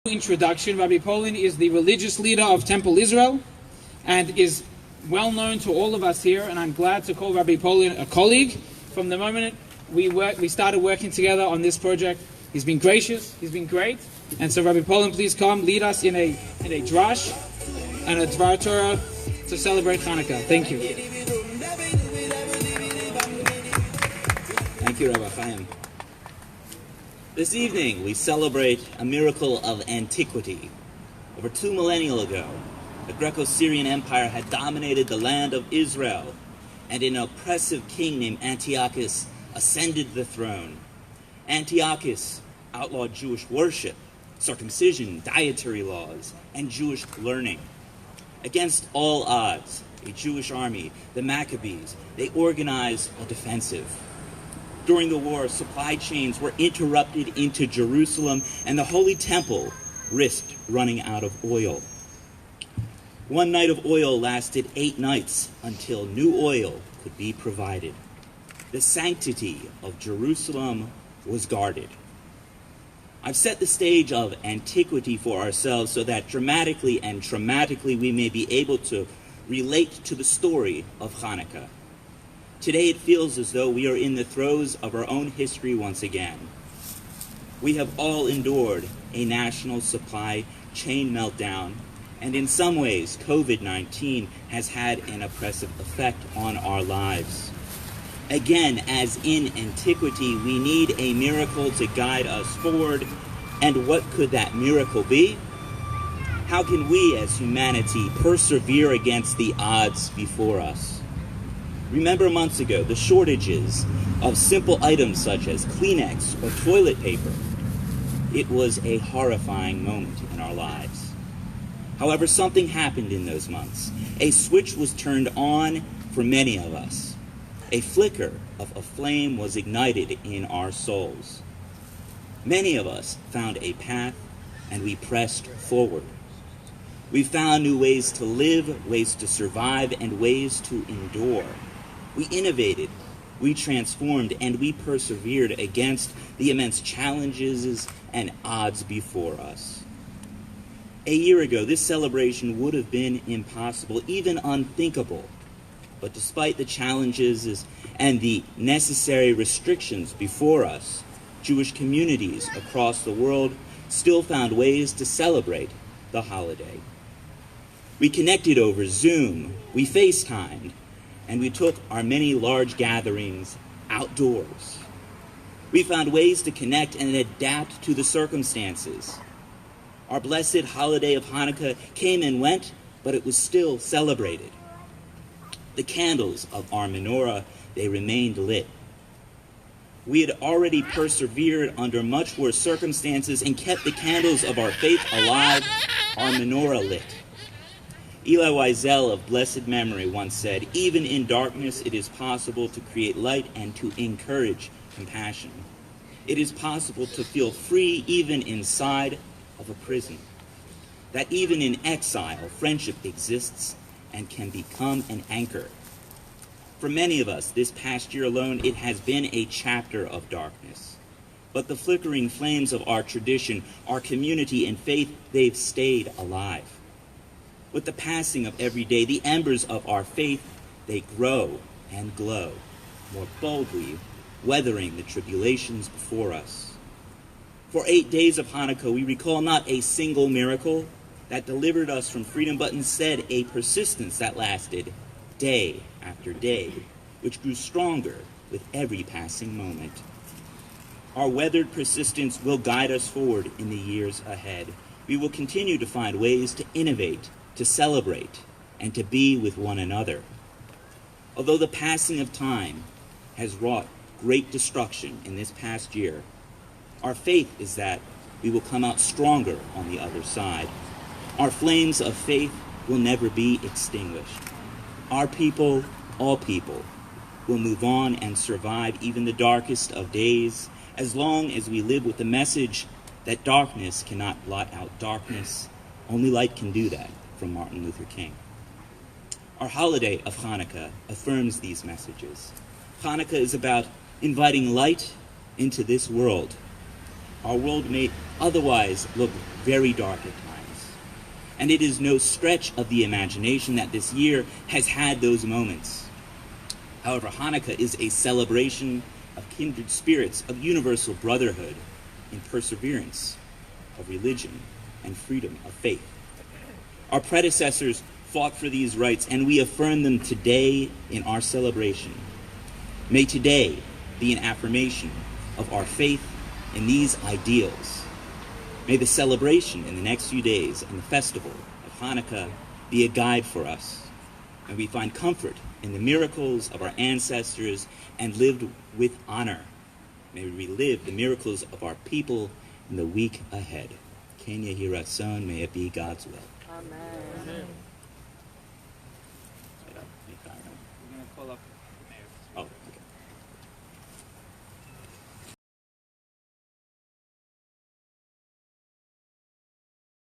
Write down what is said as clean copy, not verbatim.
Introduction. Rabbi Polin is the religious leader of Temple Israel and is well known to all of us here, and I'm glad to call Rabbi Polin a colleague. From the moment we started working together on this project, he's been gracious, he's been great, and so Rabbi Polin, please come lead us in a drash and a Devar Torah to celebrate Hanukkah. Thank you. Thank you, Rabbi Chaim. This evening, we celebrate a miracle of antiquity. Over 2 millennia ago, the Greco-Syrian Empire had dominated the land of Israel, and an oppressive king named Antiochus ascended the throne. Antiochus outlawed Jewish worship, circumcision, dietary laws, and Jewish learning. Against all odds, a Jewish army, the Maccabees, they organized a defensive. During the war, supply chains were interrupted into Jerusalem, and the Holy Temple risked running out of oil. One night of oil lasted 8 nights until new oil could be provided. The sanctity of Jerusalem was guarded. I've set the stage of antiquity for ourselves so that dramatically and traumatically we may be able to relate to the story of Hanukkah. Today it feels as though we are in the throes of our own history once again. We have all endured a national supply chain meltdown, and in some ways COVID-19 has had an oppressive effect on our lives. Again, as in antiquity, we need a miracle to guide us forward. And what could that miracle be? How can we as humanity persevere against the odds before us? Remember months ago, the shortages of simple items such as Kleenex or toilet paper. It was a horrifying moment in our lives. However, something happened in those months. A switch was turned on for many of us. A flicker of a flame was ignited in our souls. Many of us found a path, and we pressed forward. We found new ways to live, ways to survive, and ways to endure. We innovated, we transformed, and we persevered against the immense challenges and odds before us. A year ago, this celebration would have been impossible, even unthinkable. But despite the challenges and the necessary restrictions before us, Jewish communities across the world still found ways to celebrate the holiday. We connected over Zoom, we FaceTimed, and we took our many large gatherings outdoors. We found ways to connect and adapt to the circumstances. Our blessed holiday of Hanukkah came and went, but it was still celebrated. The candles of our menorah, they remained lit. We had already persevered under much worse circumstances and kept the candles of our faith alive, our menorah lit. Eli Wiesel of blessed memory once said, "Even in darkness it is possible to create light and to encourage compassion. It is possible to feel free even inside of a prison. That even in exile, friendship exists and can become an anchor." For many of us, this past year alone, it has been a chapter of darkness. But the flickering flames of our tradition, our community and faith, they've stayed alive. With the passing of every day, the embers of our faith, they grow and glow, more boldly weathering the tribulations before us. For 8 days of Hanukkah, we recall not a single miracle that delivered us from freedom, but instead a persistence that lasted day after day, which grew stronger with every passing moment. Our weathered persistence will guide us forward in the years ahead. We will continue to find ways to innovate, to celebrate, and to be with one another. Although the passing of time has wrought great destruction in this past year, our faith is that we will come out stronger on the other side. Our flames of faith will never be extinguished. Our people, all people, will move on and survive even the darkest of days, as long as we live with the message that darkness cannot blot out darkness. Only light can do that, from Martin Luther King. Our holiday of Hanukkah affirms these messages. Hanukkah is about inviting light into this world. Our world may otherwise look very dark at times. And it is no stretch of the imagination that this year has had those moments. However, Hanukkah is a celebration of kindred spirits, of universal brotherhood and perseverance, of religion and freedom of faith. Our predecessors fought for these rights, and we affirm them today in our celebration. May today be an affirmation of our faith in these ideals. May the celebration in the next few days and the festival of Hanukkah be a guide for us. May we find comfort in the miracles of our ancestors and live with honor. May we relive the miracles of our people in the week ahead. Ken Yehi Ratzon, may it be God's will. Amen.